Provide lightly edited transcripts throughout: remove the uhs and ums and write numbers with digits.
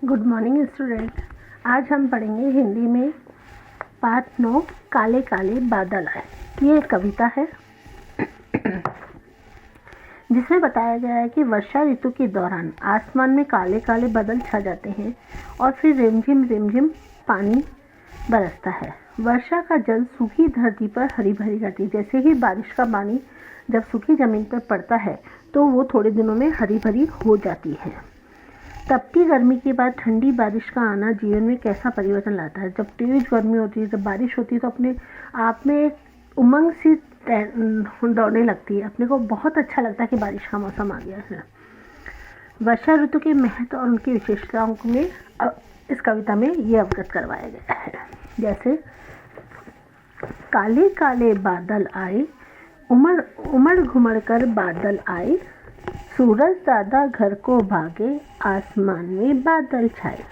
Good morning student. आज हम पढ़ेंगे हिंदी में पाठ 9 काले काले बादल आए। ये एक कविता है जिसमें बताया गया है कि वर्षा ऋतु के दौरान आसमान में काले काले बादल छा जाते हैं और फिर रिमझिम रिमझिम पानी बरसता है। वर्षा का जल सूखी धरती पर हरी भरी रहती है। जैसे ही बारिश का पानी जब सूखी ज़मीन पर पड़ता है तो वो थोड़े दिनों में हरी भरी हो जाती है। तपती गर्मी के बाद ठंडी बारिश का आना जीवन में कैसा परिवर्तन लाता है। जब तेज गर्मी होती है, जब बारिश होती है तो अपने आप में एक उमंग सी दौड़ने लगती है। अपने को बहुत अच्छा लगता है कि बारिश का मौसम आ गया है। वर्षा ऋतु के महत्व और उनकी विशेषताओं में इस कविता में ये अवगत करवाया गया है। जैसे काले काले बादल आए, उमड़ घुमड़ कर बादल आए, सूरज दादा घर को भागे, आसमान में बादल छाए।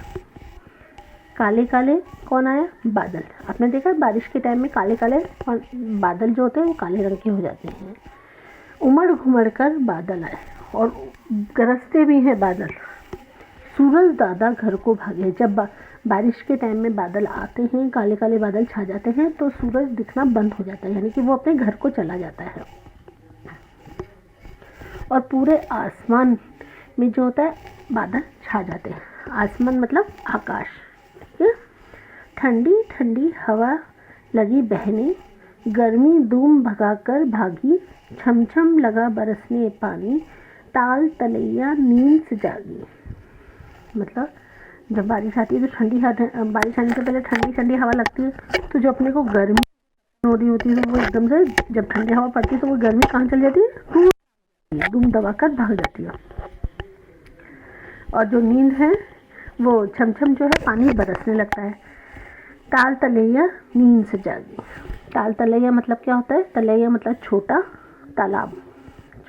काले काले कौन आया? बादल। आपने देखा बारिश के टाइम में काले काले बादल जो होते हैं वो काले रंग के हो जाते हैं। उमड़ घुमड़ कर बादल आए और गरजते भी हैं बादल। सूरज दादा घर को भागे। जब बारिश के टाइम में बादल आते हैं, काले काले बादल छा जाते हैं तो सूरज दिखना बंद हो जाता है, यानी कि वो अपने घर को चला जाता है। और पूरे आसमान में जो होता है बादल छा जाते हैं। आसमान मतलब आकाश। ठंडी ठंडी हवा लगी बहने, गर्मी धूम भगाकर भागी, छम छम लगा बरसने पानी, ताल तलैया नींद से जागी। मतलब जब बारिश आती है तो बारिश आने से पहले ठंडी ठंडी हवा लगती है, तो जो अपने को गर्मी हो रही होती है वो एकदम से जब ठंडी हवा पड़ती है तो वो गर्मी कहाँ चली जाती है? धूम दबाकर भाग जाती है। और जो नींद है वो छम छम जो है पानी बरसने लगता है। ताल तलैया नींद से जागी। ताल तलैया मतलब क्या होता है? तलैया मतलब छोटा तालाब,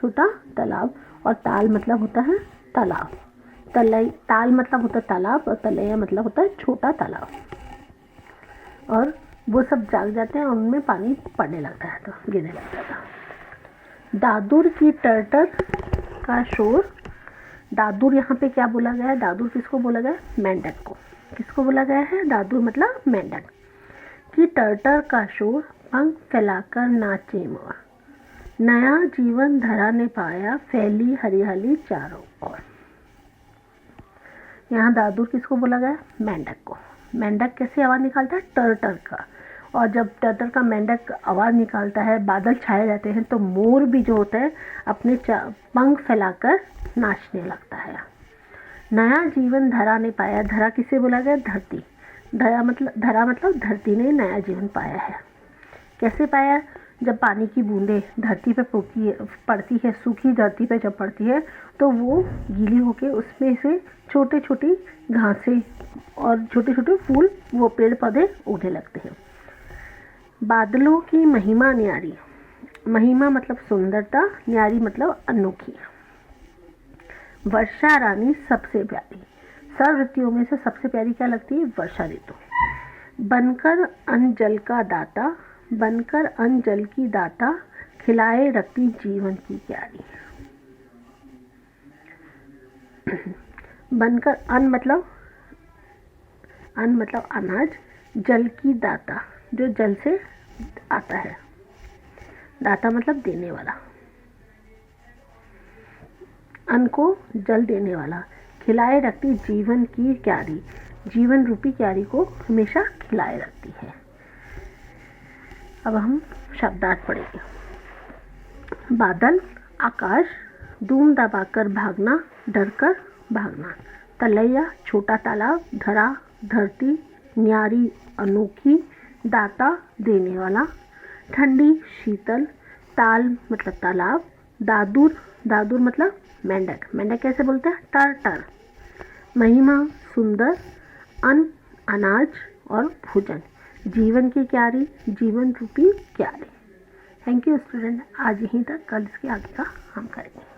छोटा तालाब। और ताल मतलब होता है तालाब। ताल मतलब होता है तालाब और तलैया मतलब होता है छोटा तालाब। और वो सब जाग जाते हैं और उनमें पानी पड़ने लगता है, तो गिरने लगता है। दादुर की टर्टर का शोर। दादुर यहाँ पे क्या बोला गया है? दादुर किसको बोला गया है? मेंढक को। किसको बोला गया है? दादुर मतलब मेंढक। कि टर्टर का शोर, पंख फैलाकर नाचे मोर, नया जीवन धरा ने पाया, फैली हरियाली चारों ओर। यहाँ दादुर किसको बोला गया? मेंढक को। मेंढक कैसे आवाज़ निकालता है? टर्टर का। और जब टर्टर का मेंढक आवाज़ निकालता है, बादल छाए जाते हैं, तो मोर भी जो होता है अपने पंख फैलाकर नाचने लगता है। नया जीवन धरा ने पाया। धरा किसे बोला गया? धरती। धरा मतलब धरती ने नया जीवन पाया है। कैसे पाया? जब पानी की बूंदें धरती पे पड़ती है, सूखी धरती पे जब पड़ती है तो वो गीली होके उसमें से छोटे छोटी घासें और छोटे छोटे फूल, वो पेड़ पौधे उगने लगते हैं। बादलों की महिमा न्यारी। महिमा मतलब सुंदरता, न्यारी मतलब अनोखी। वर्षा रानी सबसे प्यारी। सब ऋतुओं में से सबसे प्यारी क्या लगती है? वर्षा ऋतु। बनकर अन्न जल का दाता, बनकर अन्न जल की दाता, खिलाए रखती जीवन की क्यारी। बनकर अन्न मतलब अनाज, जल की दाता जो जल से आता है, दाता मतलब देने वाला, अन्न को जल देने वाला। खिलाए रखती जीवन की क्यारी, जीवन रूपी क्यारी को हमेशा खिलाए रखती है। अब हम शब्दार्थ पढ़ेंगे। बादल, आकाश, धूम दबाकर भागना, डरकर भागना। तलैया, छोटा तालाब, धरा, धरती, न्यारी, अनोखी, दाता, देने वाला, ठंडी, शीतल, ताल मतलब तालाब, दादुर मतलब मेंढक। मेंढक कैसे बोलते हैं? टर। महिमा, सुंदर, अन्न, अनाज और भोजन, जीवन की क्यारी, जीवन रूपी क्यारी। Thank you student. आज यहीं तक, कल इसके आगे का हम करेंगे।